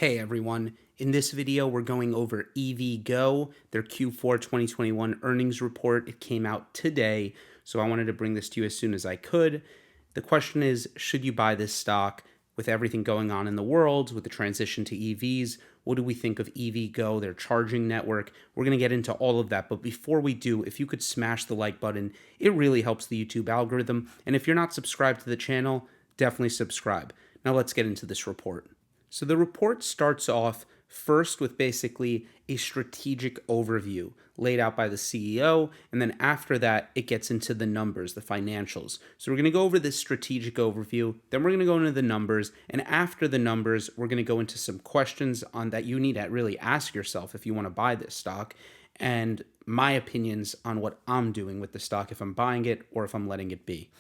Hey everyone, in this video we're going over EVgo, their Q4 2021 earnings report. It came out today, so I wanted to bring this to you as soon as I could. The question is, should you buy this stock with everything going on in the world, with the transition to EVs? What do we think of EVgo, their charging network? We're going to get into all of that, but before we do, if you could smash the like button, it really helps the YouTube algorithm, and if you're not subscribed to the channel, definitely subscribe. Now let's get into this report. So the report starts off first with basically a strategic overview laid out by the CEO, and then after that, it gets into the numbers, the financials. So we're going to go over this strategic overview, then we're going to go into the numbers, and after the numbers, we're going to go into some questions on that you need to really ask yourself if you want to buy this stock, and my opinions on what I'm doing with the stock, if I'm buying it or if I'm letting it be.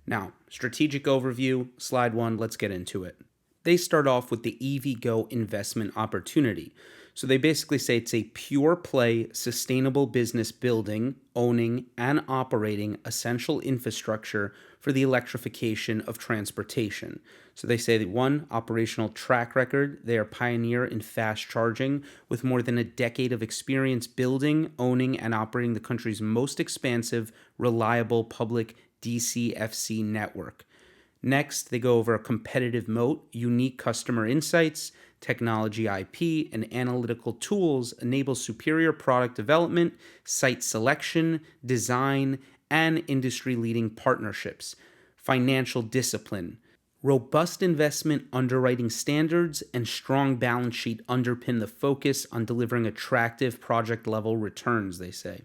Now, strategic overview, slide 1, let's get into it. They start off with the EVgo investment opportunity. So they basically say it's a pure play, sustainable business building, owning, and operating essential infrastructure for the electrification of transportation. So they say that one, operational track record. They are pioneer in fast charging with more than a decade of experience building, owning, and operating the country's most expansive, reliable public DCFC network. Next, they go over a competitive moat, unique customer insights, technology IP, and analytical tools enable superior product development, site selection, design, and industry-leading partnerships. Financial discipline. Robust investment underwriting standards and strong balance sheet underpin the focus on delivering attractive project-level returns, they say.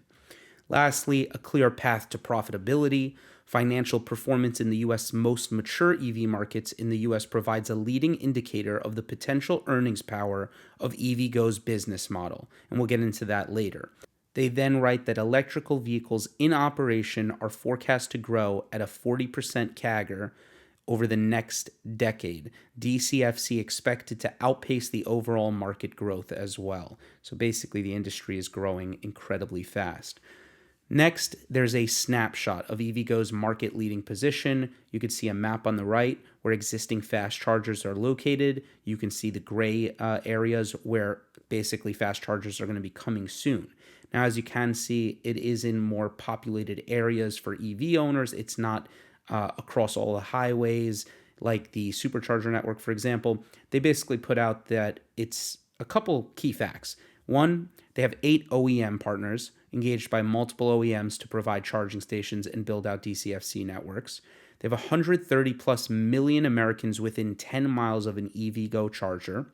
Lastly, a clear path to profitability. Financial performance in the U.S. most mature EV markets in the U.S. provides a leading indicator of the potential earnings power of EVgo's business model, and we'll get into that later. They then write that electrical vehicles in operation are forecast to grow at a 40% CAGR over the next decade. DCFC expected to outpace the overall market growth as well. So basically, the industry is growing incredibly fast. Next, there's a snapshot of EVgo's market-leading position. You can see a map on the right where existing fast chargers are located. You can see the gray areas where basically fast chargers are going to be coming soon. Now, as you can see, it is in more populated areas for EV owners. It's not across all the highways like the supercharger network, for example. They basically put out that it's a couple key facts. One, they have 8 OEM partners engaged by multiple OEMs to provide charging stations and build out DCFC networks. They have 130 plus million Americans within 10 miles of an EVgo charger.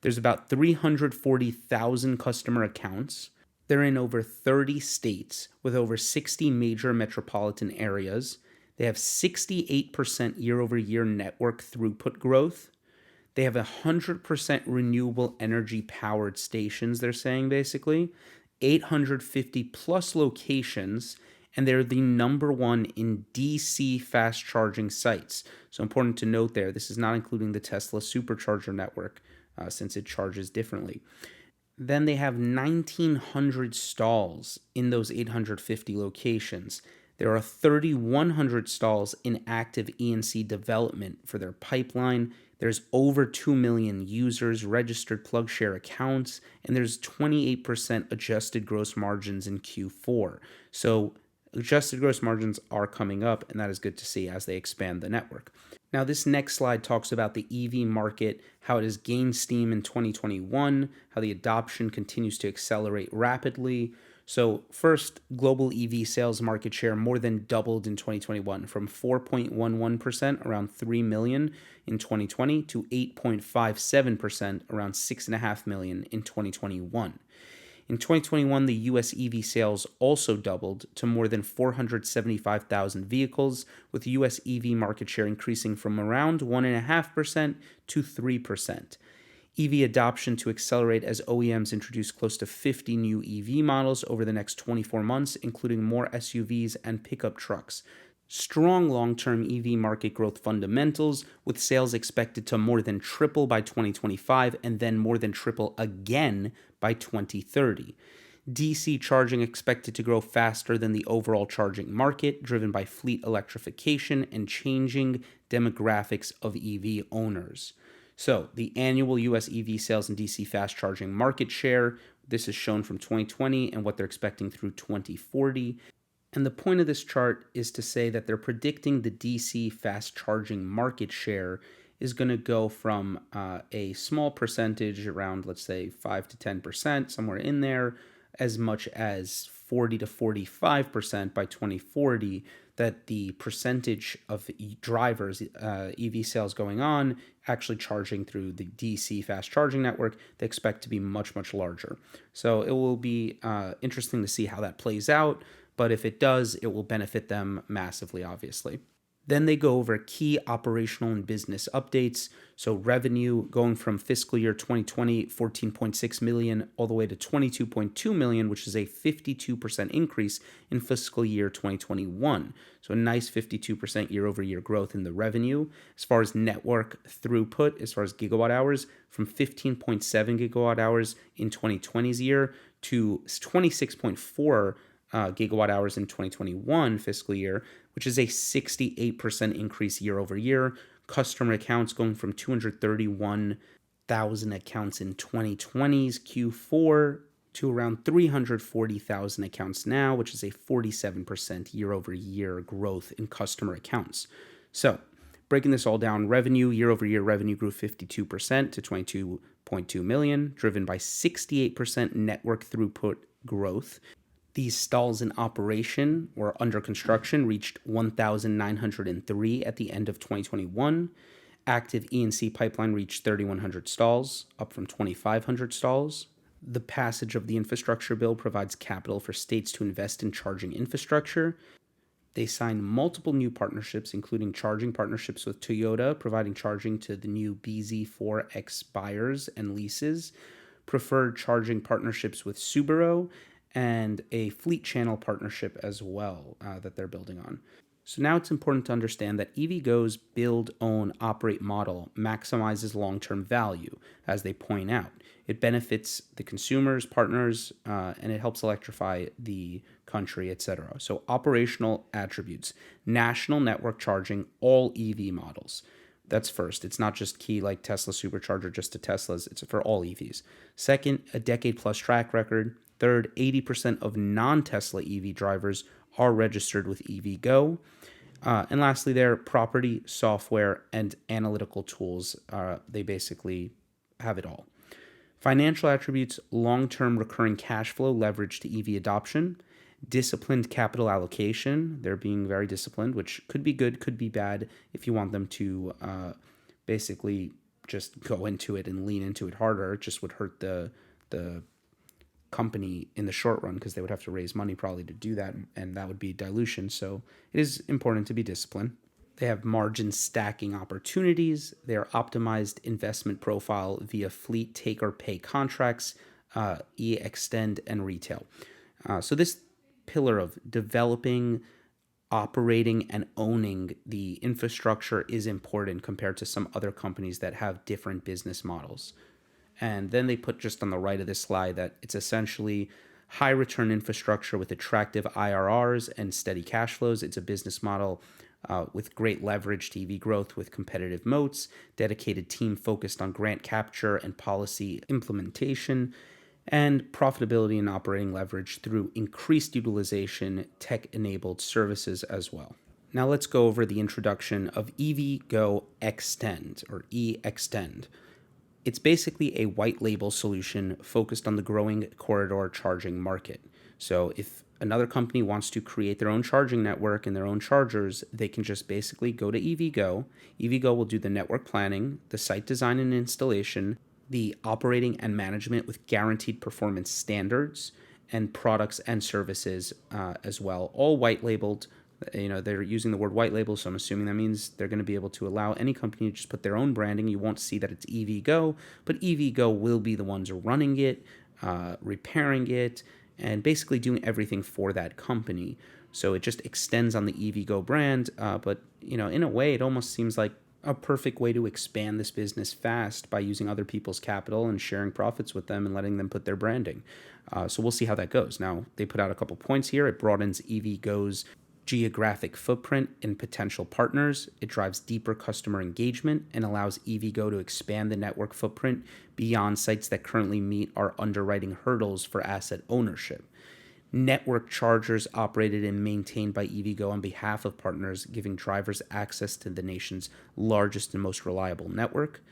There's about 340,000 customer accounts. They're in over 30 states with over 60 major metropolitan areas. They have 68% year-over-year network throughput growth. They have 100% renewable energy powered stations, they're saying basically, 850 plus locations, and they're the number one in DC fast charging sites. So important to note there, this is not including the Tesla supercharger network since it charges differently. Then they have 1,900 stalls in those 850 locations. There are 3,100 stalls in active E&C development for their pipeline. There's over 2 million users, registered PlugShare accounts, and there's 28% adjusted gross margins in Q4. So adjusted gross margins are coming up, and that is good to see as they expand the network. Now, this next slide talks about the EV market, how it has gained steam in 2021, how the adoption continues to accelerate rapidly. So first, global EV sales market share more than doubled in 2021 from 4.11%, around 3 million in 2020, to 8.57%, around 6.5 million in 2021. In 2021, the US EV sales also doubled to more than 475,000 vehicles, with US EV market share increasing from around 1.5% to 3%. EV adoption to accelerate as OEMs introduce close to 50 new EV models over the next 24 months, including more SUVs and pickup trucks. Strong long-term EV market growth fundamentals, with sales expected to more than triple by 2025 and then more than triple again by 2030. DC charging expected to grow faster than the overall charging market, driven by fleet electrification and changing demographics of EV owners. So the annual US EV sales and DC fast charging market share, this is shown from 2020 and what they're expecting through 2040. And the point of this chart is to say that they're predicting the DC fast charging market share is going to go from a small percentage, around, let's say, 5 to 10%, somewhere in there, as much as 40 to 45% by 2040, that the percentage of drivers, EV sales going on, actually charging through the DC fast charging network, they expect to be much, much larger. So it will be interesting to see how that plays out. But if it does, it will benefit them massively, obviously. Then they go over key operational and business updates. So revenue going from fiscal year 2020, 14.6 million, all the way to 22.2 million, which is a 52% increase in fiscal year 2021. So a nice 52% year over year growth in the revenue. As far as network throughput, as far as gigawatt hours, from 15.7 gigawatt hours in 2020's year to 26.4 gigawatt hours in 2021 fiscal year, which is a 68% increase year over year. Customer accounts going from 231,000 accounts in 2020's Q4 to around 340,000 accounts now, which is a 47% year over year growth in customer accounts. So breaking this all down, revenue, year over year revenue grew 52% to 22.2 million, driven by 68% network throughput growth. These stalls in operation or under construction reached 1,903 at the end of 2021. Active E&C pipeline reached 3,100 stalls, up from 2,500 stalls. The passage of the infrastructure bill provides capital for states to invest in charging infrastructure. They signed multiple new partnerships, including charging partnerships with Toyota, providing charging to the new BZ4X buyers and leases, preferred charging partnerships with Subaru, and a fleet channel partnership as well that they're building on. So now it's important to understand that EVgo's build, own, operate model maximizes long-term value, as they point out. It benefits the consumers, partners, and it helps electrify the country, etc. So operational attributes: national network charging, all EV models. That's first. It's not just key like Tesla Supercharger just to Teslas. It's for all EVs. Second, a decade-plus track record. Third, 80% of non-Tesla EV drivers are registered with EVgo. And lastly, their property, software, and analytical tools. They basically have it all. Financial attributes: long-term recurring cash flow leverage to EV adoption. Disciplined capital allocation. They're being very disciplined, which could be good, could be bad if you want them to basically just go into it and lean into it harder. It just would hurt the company in the short run, because they would have to raise money probably to do that, and that would be dilution. So it is important to be disciplined. They have margin stacking opportunities. They are optimized investment profile via fleet take or pay contracts, extend, and retail. So this pillar of developing, operating, and owning the infrastructure is important compared to some other companies that have different business models. And then they put just on the right of this slide that it's essentially high return infrastructure with attractive IRRs and steady cash flows. It's a business model with great leverage to EV growth with competitive moats, dedicated team focused on grant capture and policy implementation, and profitability and operating leverage through increased utilization, tech-enabled services as well. Now let's go over the introduction of EVgo Extend, or E-Extend. It's basically a white label solution focused on the growing corridor charging market. So if another company wants to create their own charging network and their own chargers, they can just basically go to EVgo. EVgo will do the network planning, the site design and installation, the operating and management with guaranteed performance standards, and products and services as well, all white labeled. They're using the word white label, so I'm assuming that means they're going to be able to allow any company to just put their own branding. You won't see that it's EVgo, but EVgo will be the ones running it, repairing it, and basically doing everything for that company. So it just extends on the EVgo brand, but in a way, it almost seems like a perfect way to expand this business fast by using other people's capital and sharing profits with them and letting them put their branding. So we'll see how that goes. Now, they put out a couple points here. It broadens EVgo's geographic footprint and potential partners. It drives deeper customer engagement and allows EVgo to expand the network footprint beyond sites that currently meet our underwriting hurdles for asset ownership. Network chargers operated and maintained by EVgo on behalf of partners, giving drivers access to the nation's largest and most reliable network.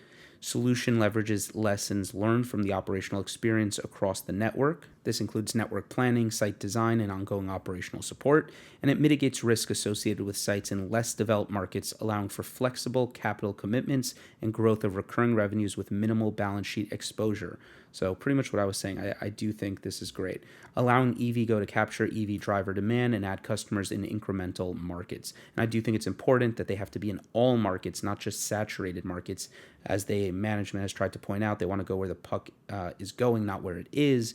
Solution leverages lessons learned from the operational experience across the network. This includes network planning, site design, and ongoing operational support, and it mitigates risk associated with sites in less developed markets, allowing for flexible capital commitments and growth of recurring revenues with minimal balance sheet exposure. So pretty much what I was saying, I do think this is great. Allowing EVgo to capture EV driver demand and add customers in incremental markets. And I do think it's important that they have to be in all markets, not just saturated markets. As the management has tried to point out, they want to go where the puck is going, not where it is.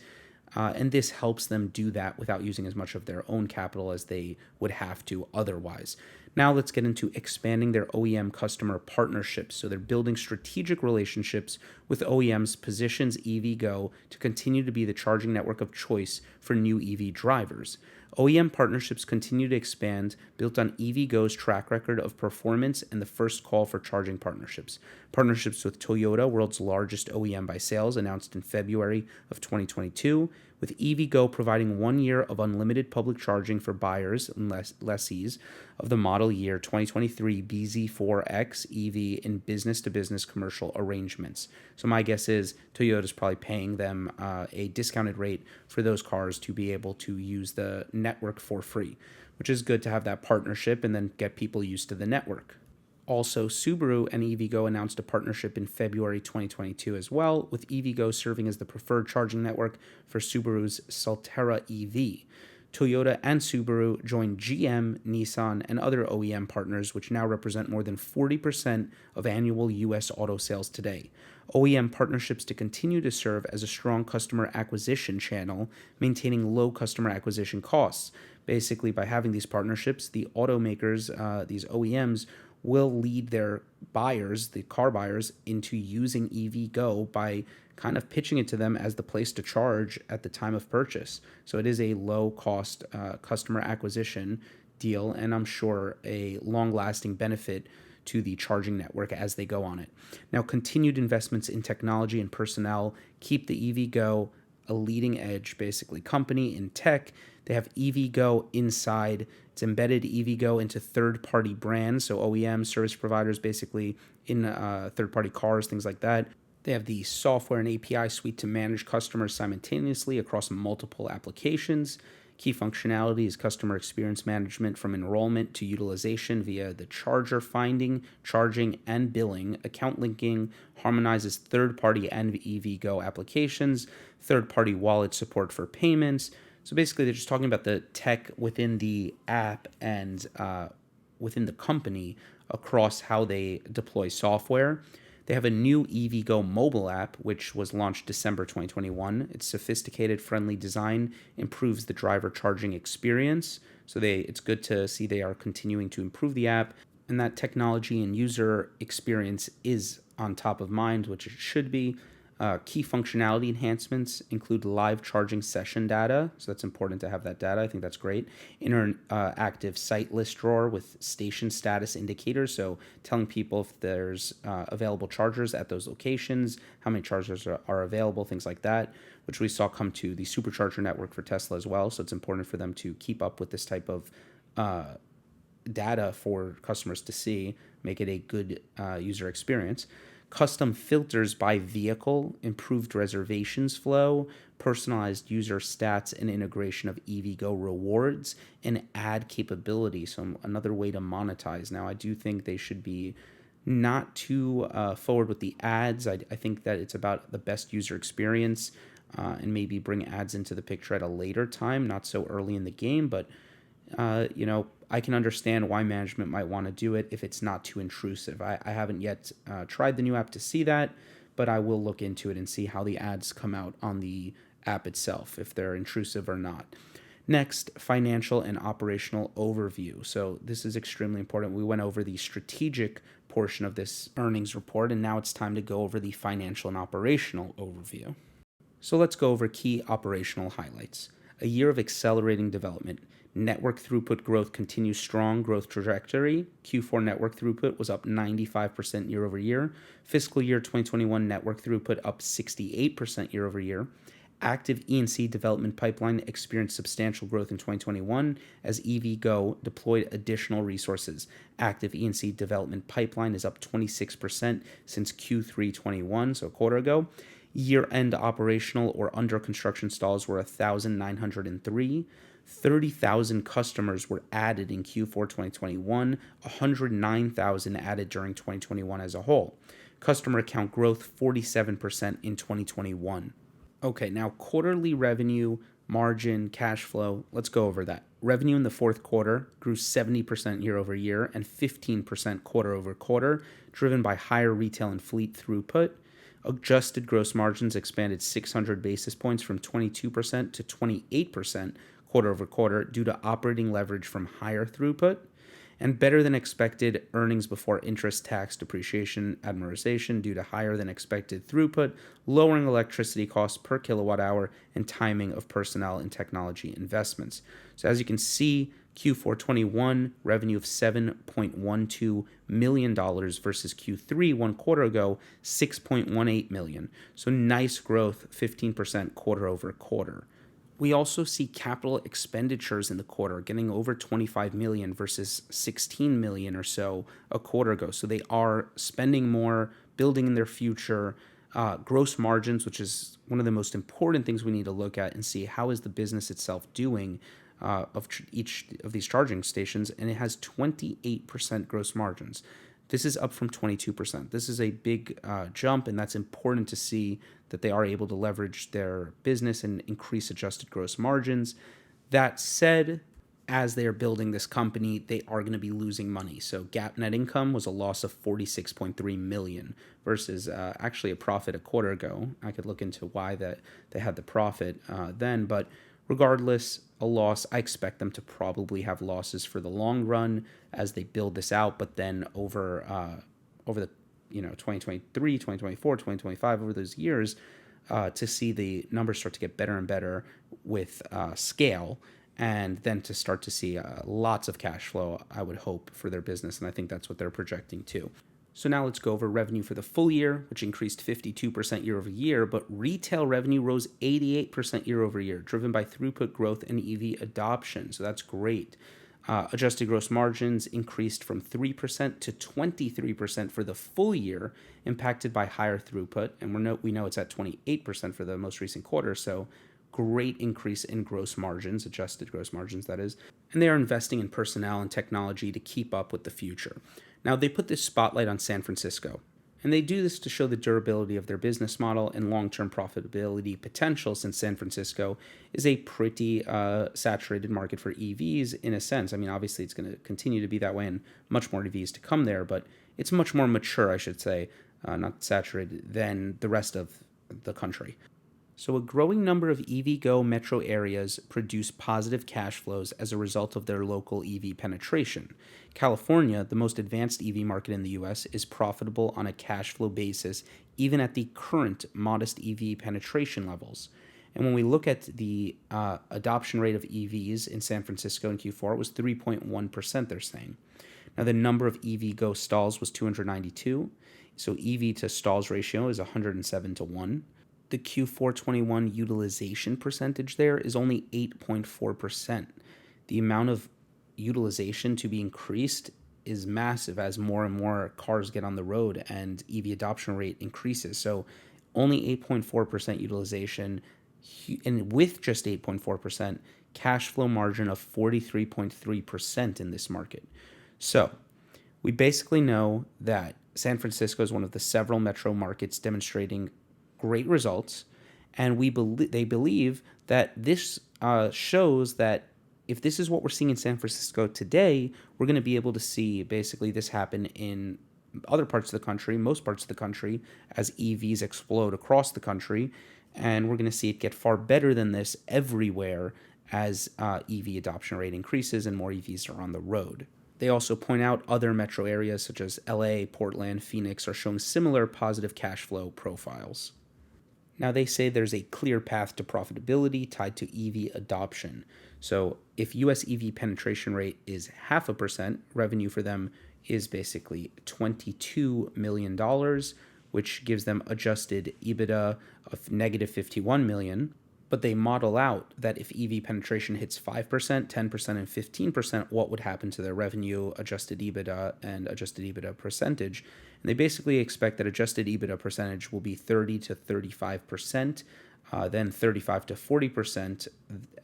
And this helps them do that without using as much of their own capital as they would have to otherwise. Now let's get into expanding their OEM customer partnerships. So they're building strategic relationships with OEMs, positions EVgo to continue to be the charging network of choice for new EV drivers. OEM partnerships continue to expand, built on EVgo's track record of performance and the first call for charging partnerships. Partnerships with Toyota, world's largest OEM by sales, announced in February of 2022, with EVgo providing 1 year of unlimited public charging for buyers and lessees of the model year 2023 BZ4X EV in business-to-business commercial arrangements. So my guess is Toyota's probably paying them a discounted rate for those cars to be able to use the network for free, which is good to have that partnership and then get people used to the network. Also, Subaru and EVgo announced a partnership in February 2022 as well, with EVgo serving as the preferred charging network for Subaru's Solterra EV. Toyota and Subaru joined GM, Nissan, and other OEM partners, which now represent more than 40% of annual U.S. auto sales today. OEM partnerships to continue to serve as a strong customer acquisition channel, maintaining low customer acquisition costs. Basically, by having these partnerships, the automakers, these OEMs, will lead their buyers, the car buyers, into using EVgo by kind of pitching it to them as the place to charge at the time of purchase. So it is a low-cost customer acquisition deal, and I'm sure a long-lasting benefit to the charging network as they go on it. Now, continued investments in technology and personnel keep the EVgo a leading edge, basically, company in tech. They have EVgo Inside. It's embedded EVgo into third-party brands, so OEM service providers basically in third-party cars, things like that. They have the software and API suite to manage customers simultaneously across multiple applications. Key functionality is customer experience management from enrollment to utilization via the charger finding, charging, and billing. Account linking harmonizes third-party and EVgo applications, third-party wallet support for payments. So basically, they're just talking about the tech within the app and within the company across how they deploy software. They have a new EVgo mobile app, which was launched December 2021. Its sophisticated, friendly design improves the driver charging experience. So it's good to see they are continuing to improve the app, and that technology and user experience is on top of mind, which it should be. Key functionality enhancements include live charging session data, so that's important to have that data. I think that's great. Interactive site list drawer with station status indicators, so telling people if there's available chargers at those locations, how many chargers are available, things like that, which we saw come to the supercharger network for Tesla as well. So it's important for them to keep up with this type of data for customers to see, make it a good user experience. Custom filters by vehicle, improved reservations flow, personalized user stats, and integration of EVgo rewards, and ad capability. So another way to monetize. Now, I do think they should be not too forward with the ads. I think that it's about the best user experience and maybe bring ads into the picture at a later time, not so early in the game, but I can understand why management might want to do it if it's not too intrusive. I haven't yet tried the new app to see that, but I will look into it and see how the ads come out on the app itself, if they're intrusive or not. Next, financial and operational overview. So this is extremely important. We went over the strategic portion of this earnings report, and now it's time to go over the financial and operational overview. So let's go over key operational highlights. a year of accelerating development. Network throughput growth continues strong growth trajectory. Q4 network throughput was up 95% year over year. Fiscal year 2021 network throughput up 68% year over year. Active E&C development pipeline experienced substantial growth in 2021 as EVgo deployed additional resources. Active E&C development pipeline is up 26% since Q3 21, so a quarter ago. Year-end operational or under construction stalls were 1,903. 30,000 customers were added in Q4 2021, 109,000 added during 2021 as a whole. Customer account growth 47% in 2021. Okay, now quarterly revenue, margin, cash flow, let's go over that. Revenue in the fourth quarter grew 70% year over year and 15% quarter over quarter, driven by higher retail and fleet throughput. Adjusted gross margins expanded 600 basis points from 22% to 28% quarter over quarter due to operating leverage from higher throughput, and better than expected earnings before interest, tax, depreciation, amortization due to higher than expected throughput, lowering electricity costs per kilowatt hour, and timing of personnel and technology investments. So as you can see, Q4 21 revenue of $7.12 million versus Q3 one quarter ago, $6.18 million. So nice growth, 15% quarter over quarter. We also see capital expenditures in the quarter getting over $25 million versus $16 million or so a quarter ago. So they are spending more, building in their future. Gross margins, which is one of the most important things we need to look at and see how is the business itself doing each of these charging stations, and it has 28% gross margins. This is up from 22%. This is a big jump, and that's important to see that they are able to leverage their business and increase adjusted gross margins. That said, as they are building this company, they are going to be losing money. So GAAP net income was a loss of $46.3 million versus actually a profit a quarter ago. I could look into why that they had the profit then, but regardless, a loss. I expect them to probably have losses for the long run as they build this out, but then over the 2023, 2024, 2025, over those years, to see the numbers start to get better and better with scale, and then to start to see lots of cash flow, I would hope, for their business, and I think that's what they're projecting too. So now let's go over revenue for the full year, which increased 52% year over year, but retail revenue rose 88% year over year, driven by throughput growth and EV adoption. So that's great. Adjusted gross margins increased from 3% to 23% for the full year, impacted by higher throughput. And we know it's at 28% for the most recent quarter. So great increase in gross margins, adjusted gross margins, that is. And they are investing in personnel and technology to keep up with the future. Now, they put this spotlight on San Francisco, and they do this to show the durability of their business model and long-term profitability potential, since San Francisco is a pretty saturated market for EVs in a sense. I mean, obviously, it's going to continue to be that way and much more EVs to come there, but it's much more mature, I should say, not saturated, than the rest of the country. So a growing number of EVgo metro areas produce positive cash flows as a result of their local EV penetration. California, the most advanced EV market in the US, is profitable on a cash flow basis, even at the current modest EV penetration levels. And when we look at the adoption rate of EVs in San Francisco in Q4, it was 3.1%, they're saying. Now, the number of EVgo stalls was 292, so EV to stalls ratio is 107 to 1. The Q4 21 utilization percentage there is only 8.4%. The amount of utilization to be increased is massive as more and more cars get on the road and EV adoption rate increases. So only 8.4% utilization, and with just 8.4%, cash flow margin of 43.3% in this market. So we basically know that San Francisco is one of the several metro markets demonstrating great results, and they believe that this shows that if this is what we're seeing in San Francisco today, we're going to be able to see basically this happen in other parts of the country, most parts of the country, as EVs explode across the country, and we're going to see it get far better than this everywhere as EV adoption rate increases and more EVs are on the road. They also point out other metro areas such as LA, Portland, Phoenix are showing similar positive cash flow profiles. Now, they say there's a clear path to profitability tied to EV adoption. So, if US EV penetration rate is 0.5%, revenue for them is basically $22 million, which gives them adjusted EBITDA of negative 51 million. But they model out that if EV penetration hits 5%, 10%, and 15%, what would happen to their revenue, adjusted EBITDA, and adjusted EBITDA percentage. And they basically expect that adjusted EBITDA percentage will be 30 to 35%, then 35 to 40%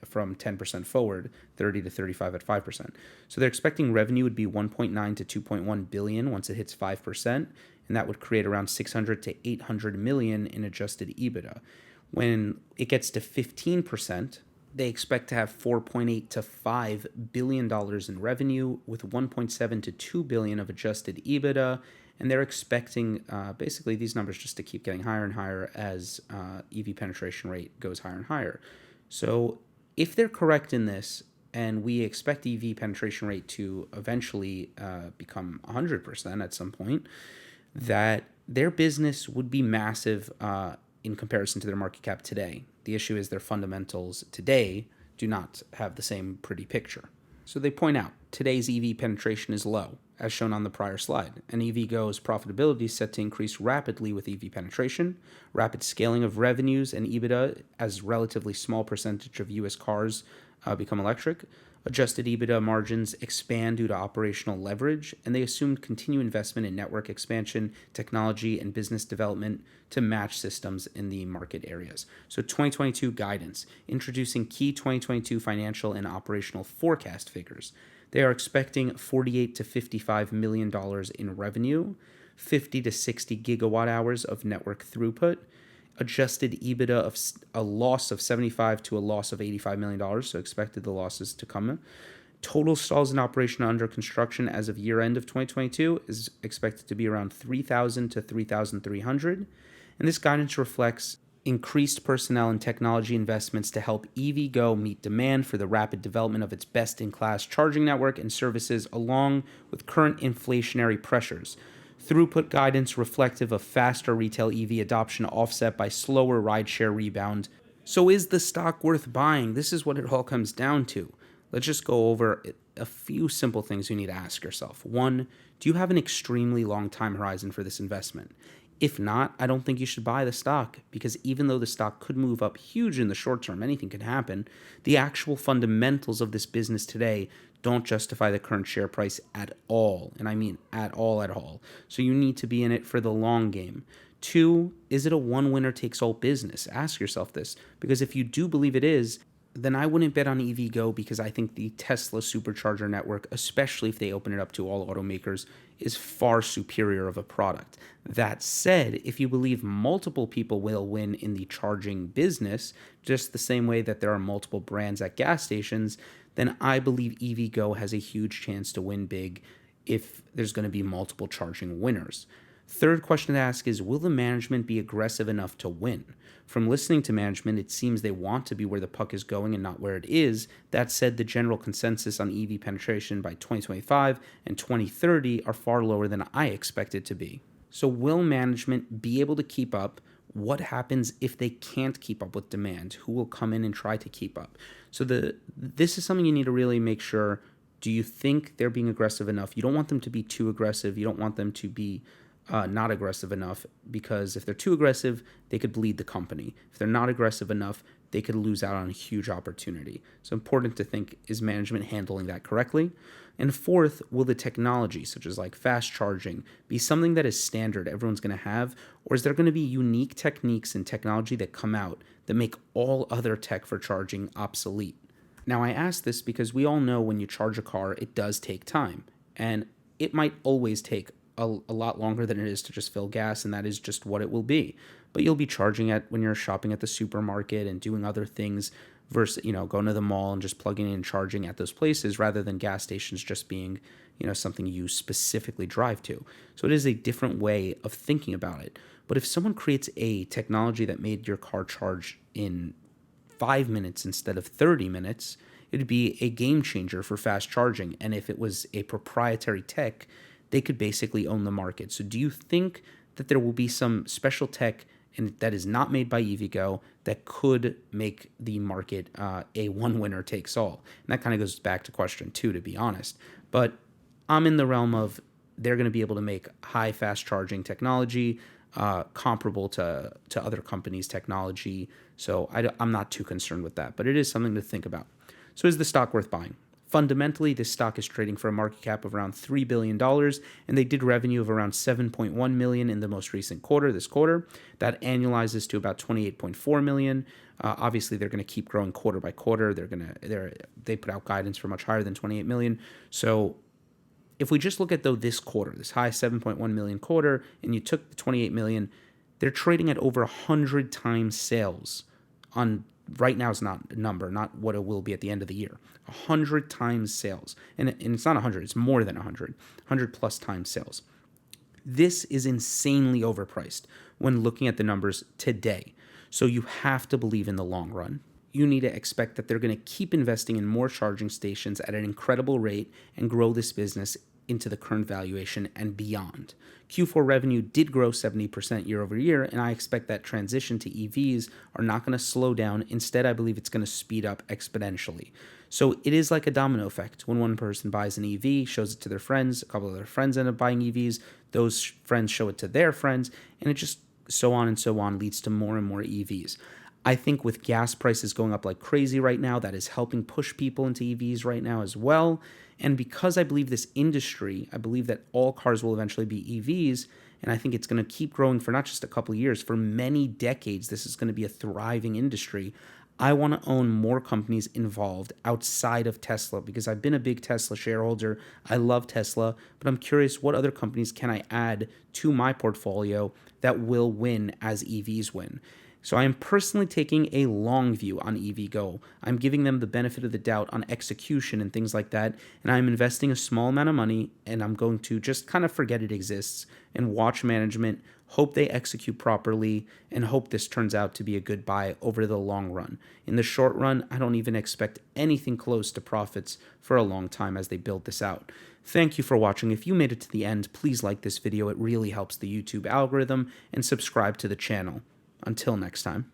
from 10% forward, 30 to 35 at 5%. So they're expecting revenue would be 1.9 to 2.1 billion once it hits 5%, and that would create around 600 to 800 million in adjusted EBITDA. When it gets to 15%, they expect to have $4.8 to $5 billion in revenue with 1.7 to 2 billion of adjusted EBITDA. And they're expecting basically these numbers just to keep getting higher and higher as EV penetration rate goes higher and higher. So if they're correct in this, and we expect EV penetration rate to eventually become 100% at some point, that their business would be massive in comparison to their market cap today. The issue is their fundamentals today do not have the same pretty picture. So they point out today's EV penetration is low, as shown on the prior slide, and EVgo's profitability is set to increase rapidly with EV penetration, rapid scaling of revenues and EBITDA as relatively small percentage of US cars become electric. Adjusted EBITDA margins expand due to operational leverage, and they assumed continued investment in network expansion, technology, and business development to match systems in the market areas. So 2022 guidance, introducing key 2022 financial and operational forecast figures. They are expecting $48 to $55 million in revenue, 50 to 60 gigawatt hours of network throughput, adjusted EBITDA of a loss of 75 to a loss of $85 million, so expected the losses to come. Total stalls in operation under construction as of year end of 2022 is expected to be around 3,000 to 3,300. And this guidance reflects increased personnel and technology investments to help EVgo meet demand for the rapid development of its best-in-class charging network and services, along with current inflationary pressures. Throughput guidance reflective of faster retail EV adoption offset by slower rideshare rebound. So is the stock worth buying? This is what it all comes down to. Let's just go over a few simple things you need to ask yourself. One, do you have an extremely long time horizon for this investment? If not, I don't think you should buy the stock, because even though the stock could move up huge in the short term, anything could happen, the actual fundamentals of this business today don't justify the current share price at all. And I mean at all. So you need to be in it for the long game. Two, is it a one winner takes all business? Ask yourself this, because if you do believe it is, then I wouldn't bet on EVgo, because I think the Tesla supercharger network, especially if they open it up to all automakers, is far superior of a product. That said, if you believe multiple people will win in the charging business, just the same way that there are multiple brands at gas stations, then I believe EVgo has a huge chance to win big if there's going to be multiple charging winners. Third question to ask is, will the management be aggressive enough to win? From listening to management, it seems they want to be where the puck is going and not where it is. That said, the general consensus on EV penetration by 2025 and 2030 are far lower than I expect it to be. So will management be able to keep up? What happens if they can't keep up with demand? Who will come in and try to keep up? So this is something you need to really make sure. Do you think they're being aggressive enough? You don't want them to be too aggressive. You don't want them to be not aggressive enough, because if they're too aggressive, they could bleed the company. If they're not aggressive enough, they could lose out on a huge opportunity. So important to think, is management handling that correctly? And fourth, will the technology, such as like fast charging, be something that is standard everyone's going to have, or is there going to be unique techniques and technology that come out that make all other tech for charging obsolete? Now, I ask this because we all know when you charge a car, it does take time, and it might always take a lot longer than it is to just fill gas, and that is just what it will be. But you'll be charging at when you're shopping at the supermarket and doing other things versus, going to the mall and just plugging in and charging at those places, rather than gas stations just being, something you specifically drive to. So it is a different way of thinking about it. But if someone creates a technology that made your car charge in 5 minutes instead of 30 minutes, it'd be a game changer for fast charging. And if it was a proprietary tech, they could basically own the market. So do you think that there will be some special tech and that is not made by EVgo, that could make the market a one winner takes all. And that kind of goes back to question 2, to be honest. But I'm in the realm of they're going to be able to make high fast charging technology comparable to other companies' technology. So I'm not too concerned with that, but it is something to think about. So is the stock worth buying? Fundamentally, this stock is trading for a market cap of around $3 billion, and they did revenue of around $7.1 million in the most recent quarter, this quarter. That annualizes to about $28.4 million. Obviously, they're going to keep growing quarter by quarter. They put out guidance for much higher than $28 million. So if we just look at, though, this quarter, this high 7.1 million quarter, and you took the 28 million, they're trading at over 100 times sales on right now is not a number, not what it will be at the end of the year. 100 times sales. And it's not 100, it's more than 100 plus times sales. This is insanely overpriced when looking at the numbers today. So you have to believe in the long run. You need to expect that they're going to keep investing in more charging stations at an incredible rate and grow this business into the current valuation and beyond. Q4 revenue did grow 70% year over year, and I expect that transition to EVs are not going to slow down. Instead, I believe it's going to speed up exponentially. So it is like a domino effect. When one person buys an EV, shows it to their friends, a couple of their friends end up buying EVs, those friends show it to their friends, and it just so on leads to more and more EVs. I think with gas prices going up like crazy right now, that is helping push people into EVs right now as well. And because I believe this industry, I believe that all cars will eventually be EVs, and I think it's going to keep growing for not just a couple of years, for many decades. This is going to be a thriving industry. I want to own more companies involved outside of Tesla because I've been a big Tesla shareholder. I love Tesla, but I'm curious what other companies can I add to my portfolio that will win as EVs win. So I am personally taking a long view on EVgo. I'm giving them the benefit of the doubt on execution and things like that, and I'm investing a small amount of money, and I'm going to just kind of forget it exists and watch management, hope they execute properly, and hope this turns out to be a good buy over the long run. In the short run, I don't even expect anything close to profits for a long time as they build this out. Thank you for watching. If you made it to the end, please like this video. It really helps the YouTube algorithm, and subscribe to the channel. Until next time.